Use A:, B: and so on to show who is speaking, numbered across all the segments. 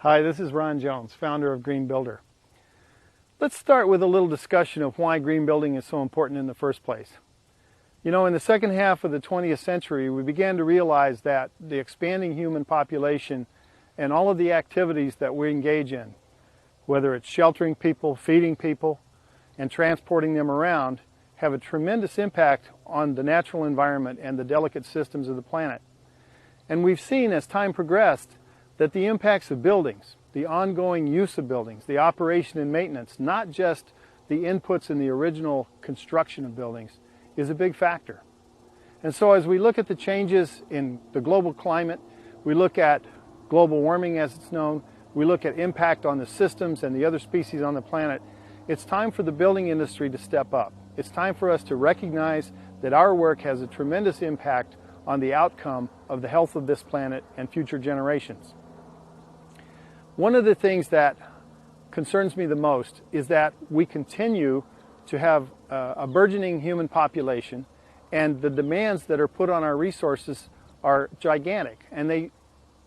A: Hi, this is Ron Jones, founder of Green Builder. Let's start with a little discussion of why green building is so important in the first place. You know, in the second half of the 20th century, we began to realize that the expanding human population and all of the activities that we engage in, whether it's sheltering people, feeding people, and transporting them around, have a tremendous impact on the natural environment and the delicate systems of the planet. And we've seen as time progressed that the impacts of buildings, the ongoing use of buildings, the operation and maintenance, not just the inputs in the original construction of buildings, is a big factor. And so as we look at the changes in the global climate, we look at global warming as it's known, we look at impact on the systems and the other species on the planet, it's time for the building industry to step up. It's time for us to recognize that our work has a tremendous impact on the outcome of the health of this planet and future generations. One of the things that concerns me the most is that we continue to have a burgeoning human population, and the demands that are put on our resources are gigantic, and they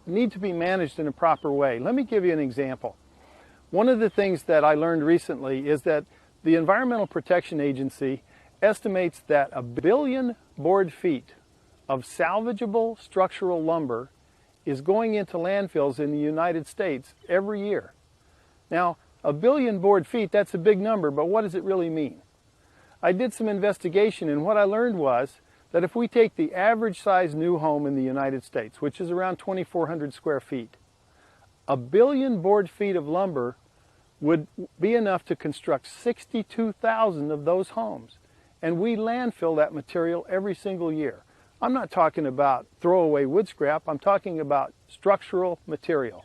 A: need to be managed in a proper way. Let me give you an example. One of the things that I learned recently is that the Environmental Protection Agency estimates that 1 billion board feet of salvageable structural lumber is going into landfills in the United States every year. Now, 1 billion board feet, that's a big number, but what does it really mean? I did some investigation, and what I learned was that if we take the average size new home in the United States, which is around 2,400 square feet, 1 billion board feet of lumber would be enough to construct 62,000 of those homes. And we landfill that material every single year. I'm not talking about throwaway wood scrap, I'm talking about structural material.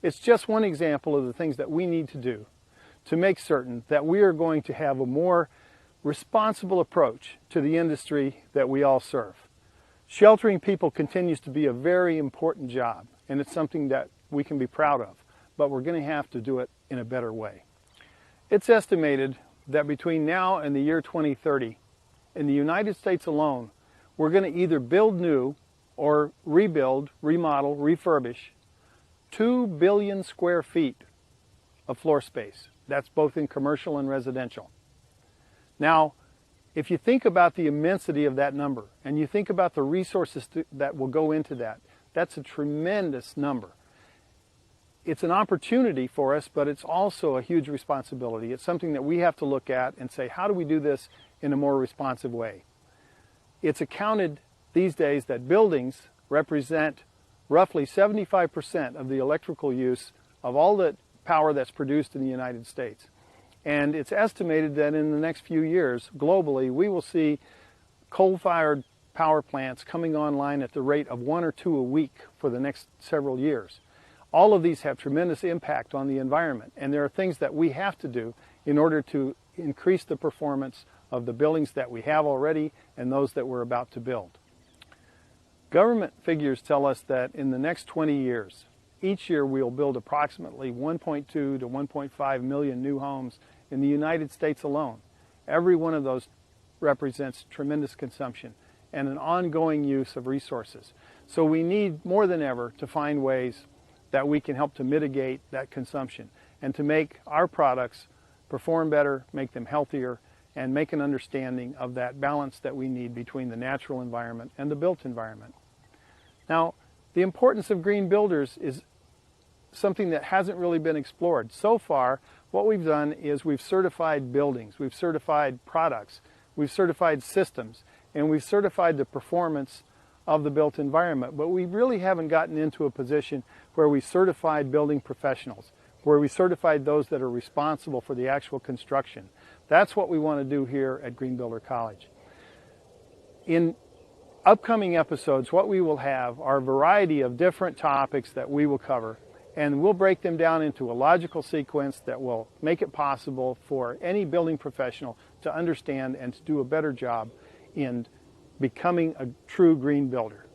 A: It's just one example of the things that we need to do to make certain that we are going to have a more responsible approach to the industry that we all serve. Sheltering people continues to be a very important job, and it's something that we can be proud of, but we're going to have to do it in a better way. It's estimated that between now and the year 2030, in the United States alone, we're going to either build new or rebuild, remodel, refurbish 2 billion square feet of floor space. That's both in commercial and residential. Now, if you think about the immensity of that number and you think about the resources that will go into that, that's a tremendous number. It's an opportunity for us, but it's also a huge responsibility. It's something that we have to look at and say, how do we do this in a more responsive way? It's accounted these days that buildings represent roughly 75% of the electrical use of all the power that's produced in the United States. And it's estimated that in the next few years, globally, we will see coal-fired power plants coming online at the rate of 1 or 2 a week for the next several years. All of these have tremendous impact on the environment, and there are things that we have to do in order to increase the performance of the buildings that we have already and those that we're about to build. Government figures tell us that in the next 20 years, each year we'll build approximately 1.2 to 1.5 million new homes in the United States alone. Every one of those represents tremendous consumption and an ongoing use of resources. So we need more than ever to find ways that we can help to mitigate that consumption and to make our products perform better, make them healthier, and make an understanding of that balance that we need between the natural environment and the built environment. Now, the importance of green builders is something that hasn't really been explored. So far, what we've done is we've certified buildings, we've certified products, we've certified systems, and we've certified the performance of the built environment, but we really haven't gotten into a position where we certified building professionals, where we certified those that are responsible for the actual construction. That's what we want to do here at Green Builder College. In upcoming episodes, what we will have are a variety of different topics that we will cover, and we'll break them down into a logical sequence that will make it possible for any building professional to understand and to do a better job in becoming a true green builder.